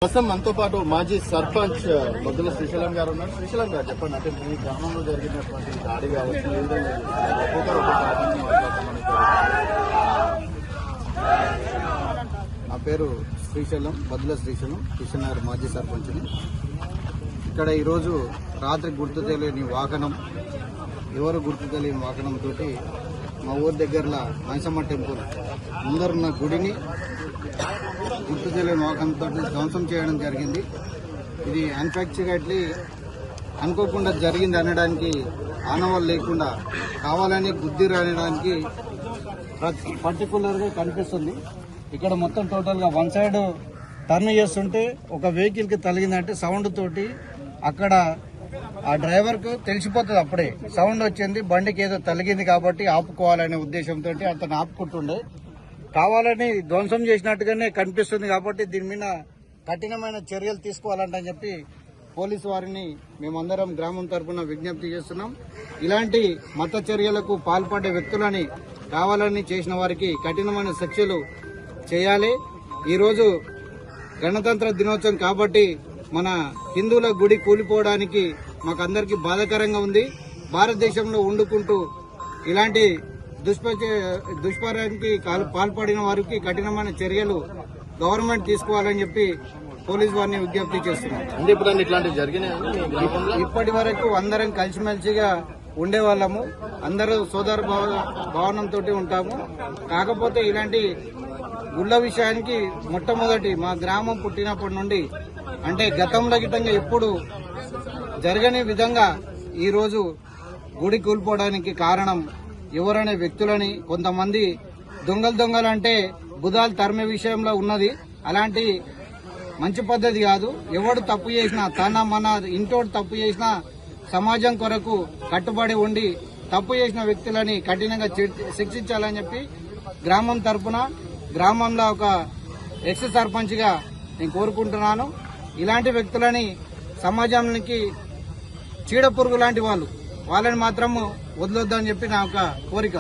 ప్రస్తుతం మనతో పాటు మాజీ సర్పంచ్ బొద్దుల శ్రీశైలం గారు ఉన్నారు. శ్రీశైలం గారు చెప్పండి, అంటే మీ గ్రామంలో జరిగినటువంటి దాడి కావచ్చు, ఏ విధంగా ఒక్కొక్కరు నా పేరు శ్రీశైలం, బొద్దుల శ్రీశైలం, కిషనగర్ మాజీ సర్పంచ్ని. ఇక్కడ ఈరోజు రాత్రి గుర్తు తెలియని వాహనం, ఎవరు గుర్తు తెలియని వాహనంతో మా ఊరి దగ్గరలో మైసమ్మ టెంపుల్ ముందరున్న గుడిని గుర్తు తెలియని వాహనంతో ధ్వంసం చేయడం జరిగింది. ఇది అన్ఫాక్చురేట్లీ అనుకోకుండా జరిగింది అనడానికి ఆనవాళ్ళు లేకుండా కావాలని గుద్ది రాయడానికి పర్టికులర్గా కనిపిస్తుంది. ఇక్కడ మొత్తం టోటల్గా వన్ సైడ్ టర్న్ చేస్తుంటే ఒక వెహికల్కి తగిలిందంటే సౌండ్ తోటి అక్కడ ఆ డ్రైవర్కు తెలిసిపోతుంది, అప్పుడే సౌండ్ వచ్చింది, బండికి ఏదో తగిలింది కాబట్టి ఆపుకోవాలనే ఉద్దేశంతో అతను ఆపుకుంటుండే. కావాలని ధ్వంసం చేసినట్టుగానే కనిపిస్తుంది కాబట్టి దీని మీద కఠినమైన చర్యలు తీసుకోవాలంటని చెప్పి పోలీసు వారిని మేమందరం గ్రామం తరఫున విజ్ఞప్తి చేస్తున్నాం. ఇలాంటి మత చర్యలకు పాల్పడే వ్యక్తులని కావాలని చేసిన వారికి కఠినమైన శిక్షలు చేయాలి. ఈరోజు గణతంత్ర దినోత్సవం కాబట్టి మన హిందువుల గుడి కూలిపోవడానికి మాకందరికీ బాధాకరంగా ఉంది. భారతదేశంలో వండుకుంటూ ఇలాంటి దుష్పర్యానికి పాల్పడిన వారికి కఠినమైన చర్యలు గవర్నమెంట్ తీసుకోవాలని చెప్పి పోలీసు వారిని విజ్ఞప్తి చేస్తున్నాం. ఇప్పటి వరకు అందరం కలిసిమెలిసిగా ఉండేవాళ్ళము, అందరూ సోదర భావనంతో ఉంటాము. కాకపోతే ఇలాంటి గుళ్ళ విషయానికి మొట్టమొదటి మా గ్రామం పుట్టినప్పటి నుండి అంటే గతంలో గిట్టంగా ఎప్పుడు జరగని విధంగా ఈరోజు గుడి కూలిపోవడానికి కారణం ఎవరనే వ్యక్తులని, కొంతమంది దొంగలంటే బుధాలు తరిమే విషయంలో ఉన్నది. అలాంటి మంచి పద్ధతి కాదు. ఎవడు తప్పు చేసినా, మన ఇంటోడు తప్పు చేసినా సమాజం కొరకు కట్టుబడి ఉండి తప్పు చేసిన వ్యక్తులని కఠినంగా శిక్షించాలని చెప్పి గ్రామం తరఫున గ్రామంలో ఒక ఎక్స్ సర్పంచ్గా నేను కోరుకుంటున్నాను. ఇలాంటి వ్యక్తులని సమాజానికి చీడపురుగు లాంటి వాళ్ళని మాత్రము వదలొద్దని చెప్పి నా ఒక కోరిక.